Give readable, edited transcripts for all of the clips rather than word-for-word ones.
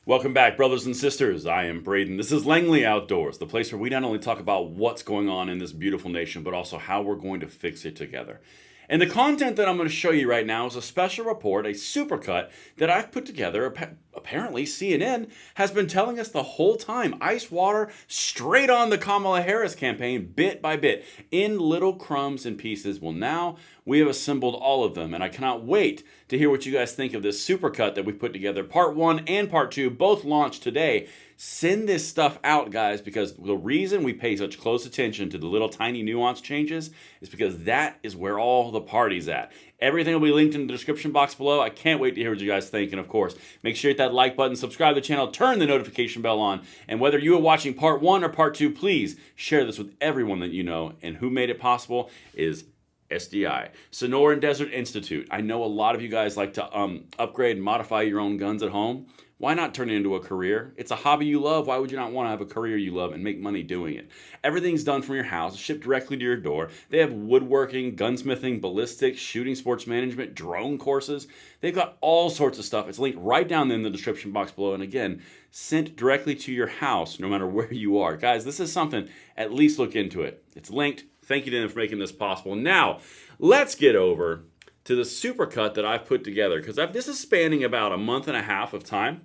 Welcome back, brothers and sisters. I am Braden. This is Langley Outdoors, the place where we not only talk about what's going on in this beautiful nation, but also how we're going to fix it together. And the content that I'm going to show you right now is a special report, a supercut that I've put together. Apparently, CNN has been telling us the whole time. Ice water straight on the Kamala Harris campaign, bit by bit, in little crumbs and pieces. Well, now we have assembled all of them, and I cannot wait to hear what you guys think of this supercut that we put together. Part 1 and Part 2 both launched today. Send this stuff out, guys, because the reason we pay such close attention to the little tiny nuance changes is because that is where all the party's at. Everything will be linked in the description box below. I can't wait to hear what you guys think. And of course, make sure you hit that like button, subscribe to the channel, turn the notification bell on. And whether you are watching Part 1 or Part 2, please share this with everyone that you know. And who made it possible is SDI, Sonoran Desert Institute. I know a lot of you guys like to upgrade and modify your own guns at home. Why not turn it into a career? It's a hobby you love. Why would you not want to have a career you love and make money doing it? Everything's done from your house, shipped directly to your door. They have woodworking, gunsmithing, ballistics, shooting sports management, drone courses. They've got all sorts of stuff. It's linked right down in the description box below. And again, sent directly to your house, no matter where you are. Guys, this is something, at least look into it. It's linked. Thank you to them for making this possible. Now, let's get over to the supercut that I've put together, because this is spanning about a month and a half of time.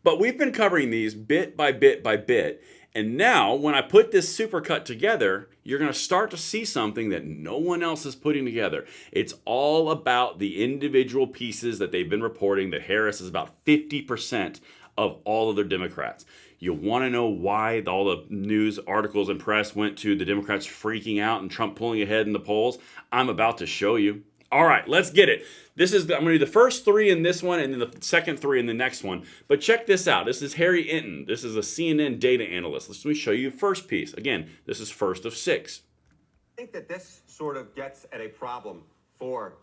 But we've been covering these bit by bit by bit. And now, when I put this supercut together, you're going to start to see something that no one else is putting together. It's all about the individual pieces that they've been reporting that Harris is about 50% of all of their Democrats. You want to know why all the news articles and press went to the Democrats freaking out and Trump pulling ahead in the polls? I'm about to show you. All right, let's get it. I'm going to do the first 3 in this one and then the second 3 in the next one. But check this out. This is Harry Inton. This is a CNN data analyst. Let me show you the first piece. Again, this is first of 6. I think that this sort of gets at a problem for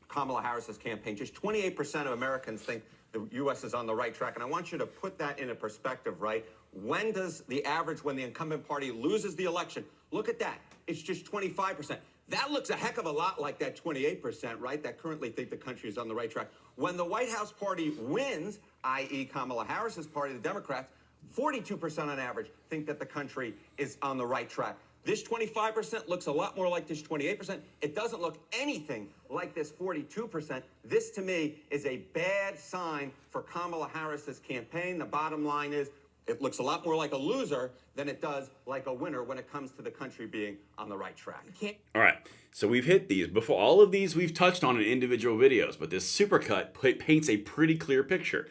Kamala Harris's campaign. Just 28% of Americans think the U.S. is on the right track. And I want you to put that into perspective, right? When does the average, when the incumbent party loses the election, look at that. It's just 25%. That looks a heck of a lot like that 28%, right, that currently think the country is on the right track. When the White House party wins, i.e. Kamala Harris's party, the Democrats, 42% on average think that the country is on the right track. This 25% looks a lot more like this 28%. It doesn't look anything like this 42%. This, to me, is a bad sign for Kamala Harris's campaign. The bottom line is it looks a lot more like a loser than it does like a winner when it comes to the country being on the right track. All right, so we've hit these. Before all of these we've touched on in individual videos, but this supercut paints a pretty clear picture.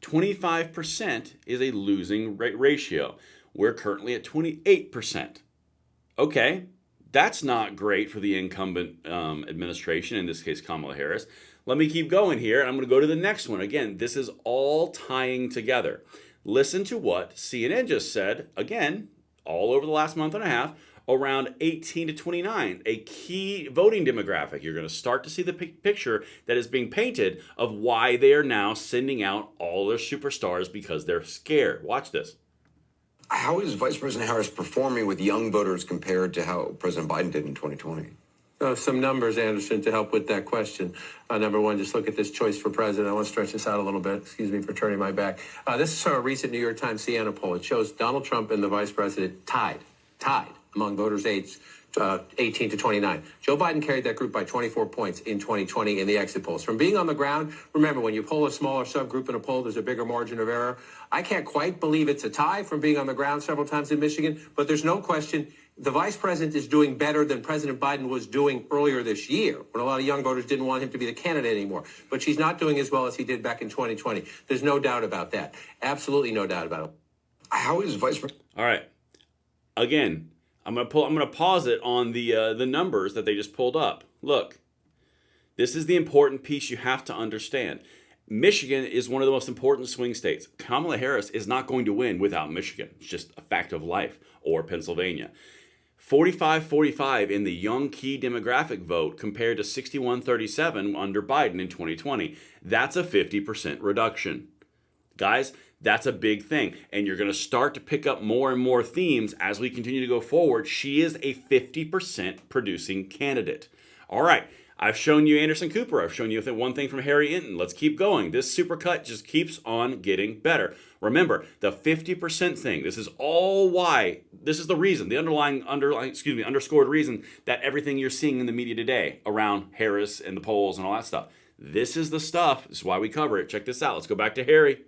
25% is a losing ratio. We're currently at 28%. Okay, that's not great for the incumbent administration, in this case Kamala Harris. Let me keep going here, and I'm going to go to the next one. Again, this is all tying together. Listen to what CNN just said, again, all over the last month and a half, around 18 to 29, a key voting demographic. You're going to start to see the picture that is being painted of why they are now sending out all their superstars because they're scared. Watch this. How is Vice President Harris performing with young voters compared to how President Biden did in 2020? Some numbers, Anderson, to help with that question. Number one, just look at this choice for president. I want to stretch this out a little bit. Excuse me for turning my back. This is from a recent New York Times Siena poll. It shows Donald Trump and the vice president tied among voters aged 18 to 29. Joe Biden carried that group by 24 points in 2020 in the exit polls. From being on the ground, remember, when you poll a smaller subgroup in a poll, there's a bigger margin of error. I can't quite believe it's a tie from being on the ground several times in Michigan, but there's no question the vice president is doing better than President Biden was doing earlier this year, when a lot of young voters didn't want him to be the candidate anymore. But she's not doing as well as he did back in 2020. There's no doubt about that. Absolutely no doubt about it. How is Vice President? All right. Again, I'm gonna pause it on the numbers that they just pulled up. Look, this is the important piece you have to understand. Michigan is one of the most important swing states. Kamala Harris is not going to win without Michigan. It's just a fact of life. Or Pennsylvania. 45-45 in the young key demographic vote compared to 61-37 under Biden in 2020. That's a 50% reduction. Guys, that's a big thing. And you're going to start to pick up more and more themes as we continue to go forward. She is a 50% producing candidate. All right. I've shown you Anderson Cooper. I've shown you one thing from Harry Inton. Let's keep going. This supercut just keeps on getting better. Remember, the 50% thing, this is all why, this is the reason, the underscored reason that everything you're seeing in the media today around Harris and the polls and all that stuff. This is the stuff. This is why we cover it. Check this out. Let's go back to Harry.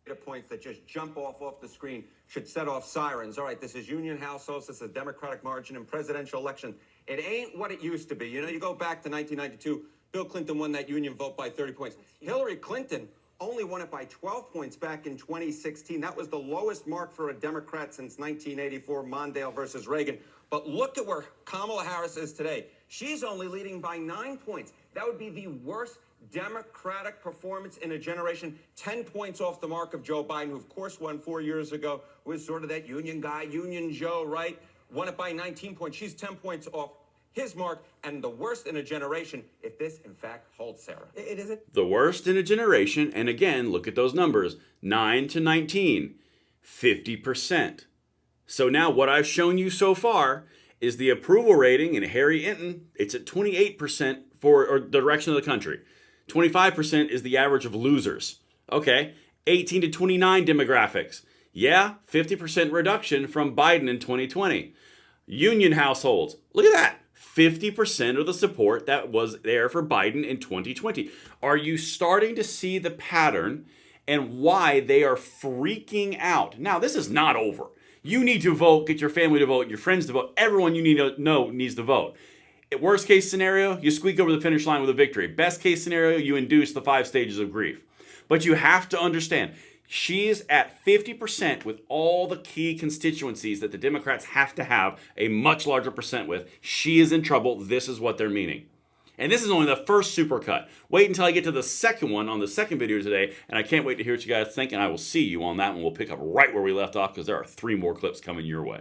Data points that just jump off the screen should set off sirens. All right, this is union households. This is a Democratic margin in presidential election. It ain't what it used to be. You know, you go back to 1992, Bill Clinton won that union vote by 30 points. Hillary Clinton only won it by 12 points back in 2016. That was the lowest mark for a Democrat since 1984, Mondale versus Reagan. But look at where Kamala Harris is today. She's only leading by 9 points. That would be the worst Democratic performance in a generation, 10 points off the mark of Joe Biden, who of course won 4 years ago, was sort of that union guy, Union Joe, right? Won it by 19 points. She's 10 points off his mark, and the worst in a generation, if this in fact holds, Sarah. It isn't. The worst in a generation, and again, look at those numbers, 9 to 19, 50%. So now what I've shown you so far is the approval rating in Harry Inton, it's at 28% for the direction of the country. 25% is the average of losers. Okay, 18 to 29 demographics. Yeah, 50% reduction from Biden in 2020. Union households, look at that. 50% of the support that was there for Biden in 2020. Are you starting to see the pattern and why they are freaking out? Now, this is not over. You need to vote, get your family to vote, your friends to vote. Everyone you need to know needs to vote. Worst case scenario, you squeak over the finish line with a victory. Best case scenario, you induce the 5 stages of grief. But you have to understand, she's at 50% with all the key constituencies that the Democrats have to have a much larger percent with. She is in trouble. This is what they're meaning. And this is only the first supercut. Wait until I get to the second one on the second video today, and I can't wait to hear what you guys think, and I will see you on that one. We'll pick up right where we left off because there are 3 more clips coming your way.